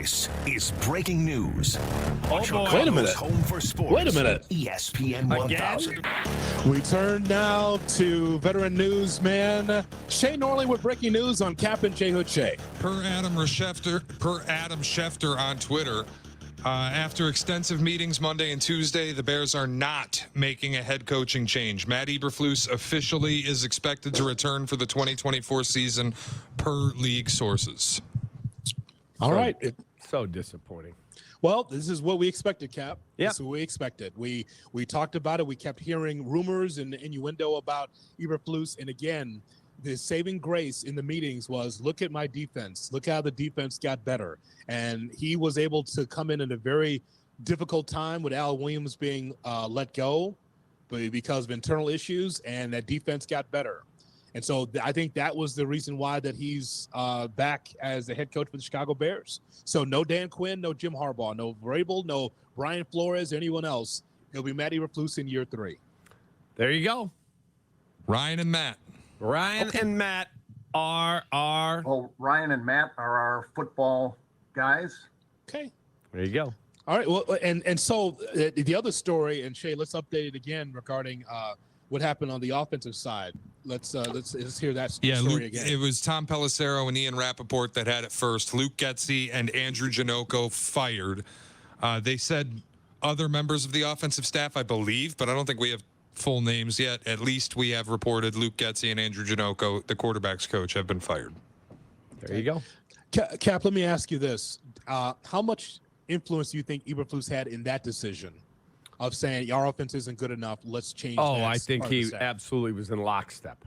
This is breaking news. Oh, boy. Wait a minute. Home for sports. Wait a minute. ESPN 1000. We turn now to veteran newsman Shay Norley with breaking news on Kap J. Per Adam Schefter on Twitter, after extensive meetings Monday and Tuesday, the Bears are not making a head coaching change. Matt Eberflus officially is expected to return for the 2024 season per league sources. All right. So disappointing. Well, this is what we expected, Cap. Yep. This is what we expected. We talked about it. We kept hearing rumors and innuendo about Eberflus. And again, the saving grace in the meetings was, look at my defense. Look how the defense got better. And he was able to come in a very difficult time with Al Williams being let go because of internal issues, and that defense got better. And so I think that was the reason why that he's back as the head coach for the Chicago Bears. So no Dan Quinn, no Jim Harbaugh, no Vrabel, no Brian Flores, or anyone else. It'll be Matt Eberflus in year 3. There you go. Ryan and Matt. Ryan and Matt are our... Well, Ryan and Matt are our football guys. Okay. There you go. All right. Well, and so the other story, and Shay, let's update it again regarding what happened on the offensive side. Let's hear that story again. It was Tom Pelissero and Ian Rappaport that had it first. Luke Getsy and Andrew Janocko fired. They said other members of the offensive staff, I believe, but I don't think we have full names yet. At least we have reported Luke Getsy and Andrew Janocko, the quarterback's coach, have been fired. There you go. Cap, let me ask you this. How much influence do you think Eberflus had in that decision of saying our offense isn't good enough, let's change that? I think he absolutely was in lockstep.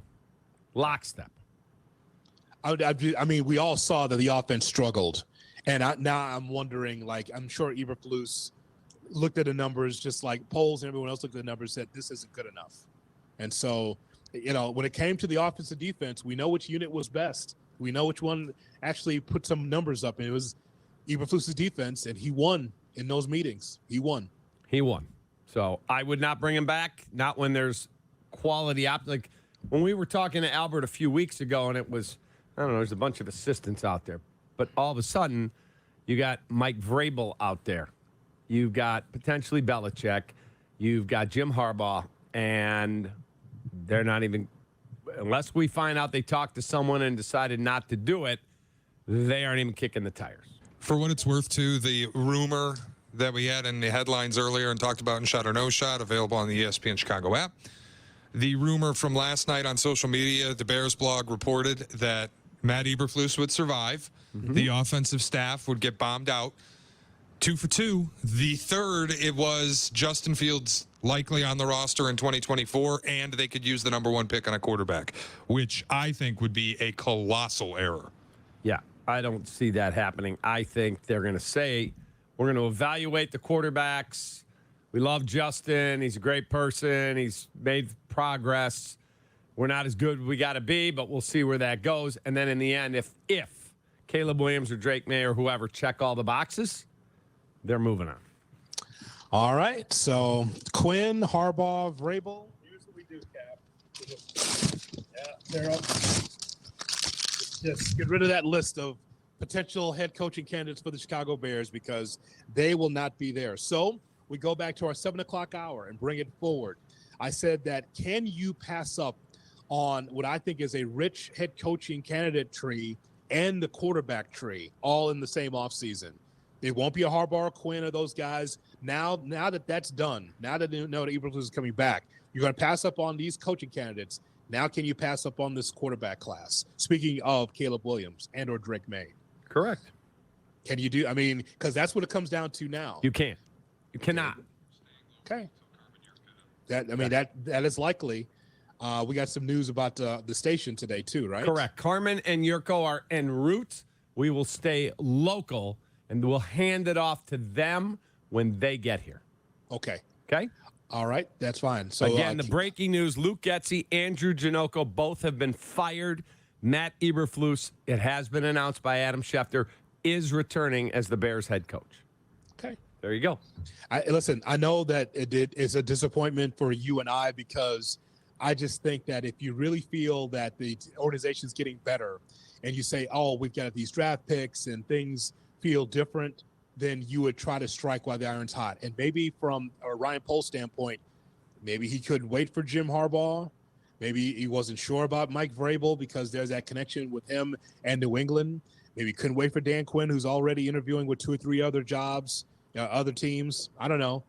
I mean, we all saw that the offense struggled. And now I'm wondering, like, I'm sure Eberflus looked at the numbers just like polls and everyone else looked at the numbers and said, this isn't good enough. And so, when it came to the offensive defense, we know which unit was best. We know which one actually put some numbers up. And it was Eberflus's defense, and he won in those meetings. He won. So I would not bring him back, not when there's quality like when we were talking to Albert a few weeks ago, and it was, I don't know, there's a bunch of assistants out there. But all of a sudden, you got Mike Vrabel out there. You've got potentially Belichick. You've got Jim Harbaugh. And they're not even, unless we find out they talked to someone and decided not to do it, they aren't even kicking the tires. For what it's worth, too, the rumor that we had in the headlines earlier and talked about in Shot or No Shot, available on the ESPN Chicago app. The rumor from last night on social media, the Bears blog reported that Matt Eberflus would survive. Mm-hmm. The offensive staff would get bombed out. 2 for 2. The third, it was Justin Fields likely on the roster in 2024, and they could use the number 1 pick on a quarterback, which I think would be a colossal error. Yeah, I don't see that happening. I think they're going to say, we're going to evaluate the quarterbacks. We love Justin. He's a great person. He's made progress. We're not as good as we got to be, but we'll see where that goes. And then in the end, if Caleb Williams or Drake May or whoever check all the boxes, they're moving on. All right. So Quinn, Harbaugh, Vrabel. Here's what we do, Cap. They're up. Just get rid of that list of potential head coaching candidates for the Chicago Bears because they will not be there. So we go back to our 7 o'clock hour and bring it forward. I said that, can you pass up on what I think is a rich head coaching candidate tree and the quarterback tree all in the same offseason? It won't be a Harbaugh or Quinn or those guys. Now that that's done, now that you know that Eberflus is coming back, you're going to pass up on these coaching candidates. Now can you pass up on this quarterback class? Speaking of Caleb Williams and or Drake May. Correct. Can you do? I mean, because that's what it comes down to now. You can't. You cannot. Okay. That is likely. We got some news about the station today too, right? Correct. Carmen and Yurko are en route. We will stay local, and we'll hand it off to them when they get here. Okay. Okay. All right. That's fine. So again, the breaking news: Luke Getsy, Andrew Janocko, both have been fired. Matt Eberflus, it has been announced by Adam Schefter, is returning as the Bears head coach. Okay. There you go. Listen, I know that it is a disappointment for you and I because I just think that if you really feel that the organization's getting better and you say, oh, we've got these draft picks and things feel different, then you would try to strike while the iron's hot. And maybe from a Ryan Poles standpoint, maybe he couldn't wait for Jim Harbaugh. Maybe he wasn't sure about Mike Vrabel because there's that connection with him and New England. Maybe he couldn't wait for Dan Quinn, who's already interviewing with 2 or 3 other jobs, other teams. I don't know.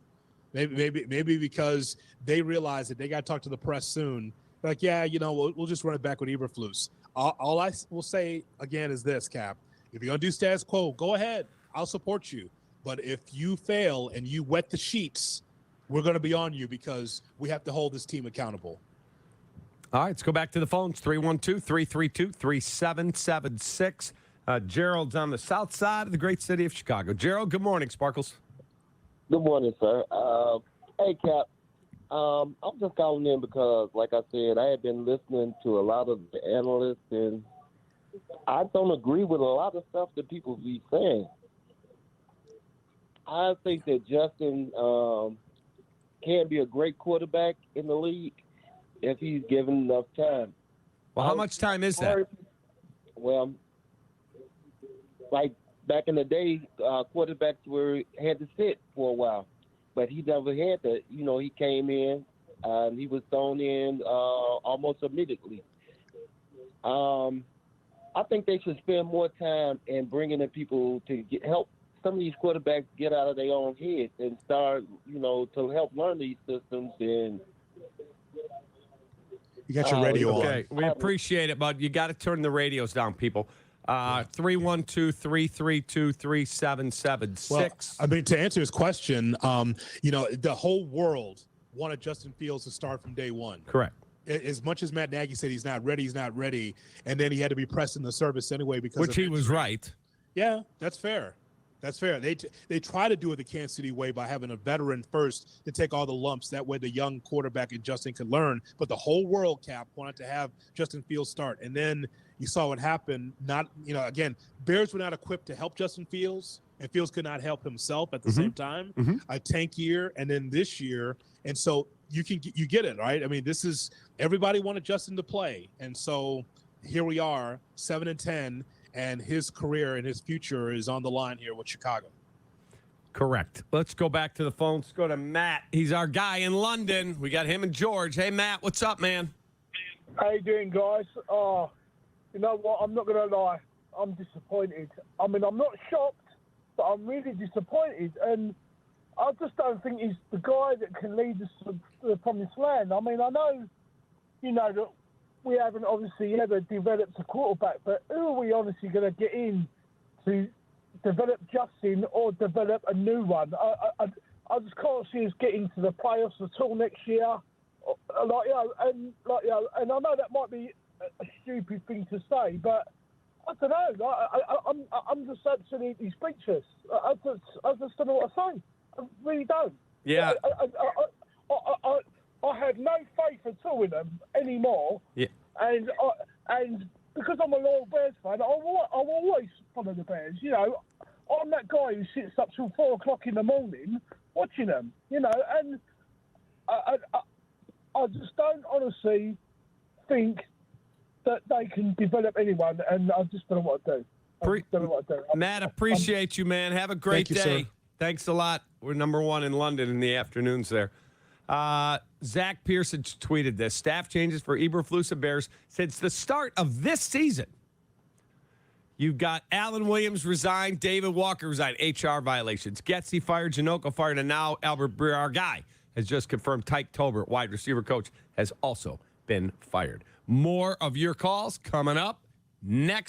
Maybe because they realize that they got to talk to the press soon. Like, yeah, we'll just run it back with Eberflus. All I will say, again, is this, Cap. If you're going to do status quo, go ahead. I'll support you. But if you fail and you wet the sheets, we're going to be on you because we have to hold this team accountable. All right, let's go back to the phones. 312-332-3776. Gerald's on the south side of the great city of Chicago. Gerald, good morning, Sparkles. Good morning, sir. Hey, Cap. I'm just calling in because, like I said, I had been listening to a lot of the analysts, and I don't agree with a lot of stuff that people be saying. I think that Justin can be a great quarterback in the league if he's given enough time. Well, how much time is that? Well, like back in the day, quarterbacks had to sit for a while, but he never had to. He came in and he was thrown in almost immediately. I think they should spend more time in bringing in people to help some of these quarterbacks get out of their own heads and start, to help learn these systems. And you got your radio on. Okay, we appreciate it, but you got to turn the radios down, people. 312-332-3776. Well, I mean, to answer his question, the whole world wanted Justin Fields to start from day one. Correct. As much as Matt Nagy said he's not ready, and then he had to be pressed in the service anyway because which he was right. Yeah, that's fair. That's fair. They try to do it the Kansas City way by having a veteran first to take all the lumps. That way the young quarterback and Justin could learn. But the whole world, Cap, wanted to have Justin Fields start. And then you saw what happened. Again, Bears were not equipped to help Justin Fields, and Fields could not help himself at the same time. A tank year, and then this year. And so you get it, right? I mean, this is everybody wanted Justin to play. And so here we are, 7-10. And his career and his future is on the line here with Chicago. Correct. Let's go back to the phone. Let's go to Matt. He's our guy in London. We got him and George. Hey, Matt, what's up, man? How you doing, guys? Oh, you know what? I'm not going to lie. I'm disappointed. I mean, I'm not shocked, but I'm really disappointed. And I just don't think he's the guy that can lead us to the promised land. I mean, I know, that we haven't obviously ever developed a quarterback, but who are we honestly going to get in to develop Justin or develop a new one? I just can't see us getting to the playoffs at all next year. And I know that might be a stupid thing to say, but I don't know. I'm just absolutely speechless. I just don't know what to say. I really don't. Yeah. I have no faith at all in them anymore. Yeah. And because I'm a loyal Bears fan, I'll always follow the Bears. I'm that guy who sits up till 4 o'clock in the morning watching them. And I just don't honestly think that they can develop anyone, and I just don't know what to do. Matt, appreciate you, man. Have a great Thank you, day. sir. Thanks a lot. We're number 1 in London in the afternoons there. Zach Pearson tweeted this. Staff changes for Eberflus and Bears since the start of this season. You've got Alan Williams resigned, David Walker resigned, HR violations. Getsy fired, Janoko fired, and now Albert Breer, our guy, has just confirmed Tyke Tolbert, wide receiver coach, has also been fired. More of your calls coming up next.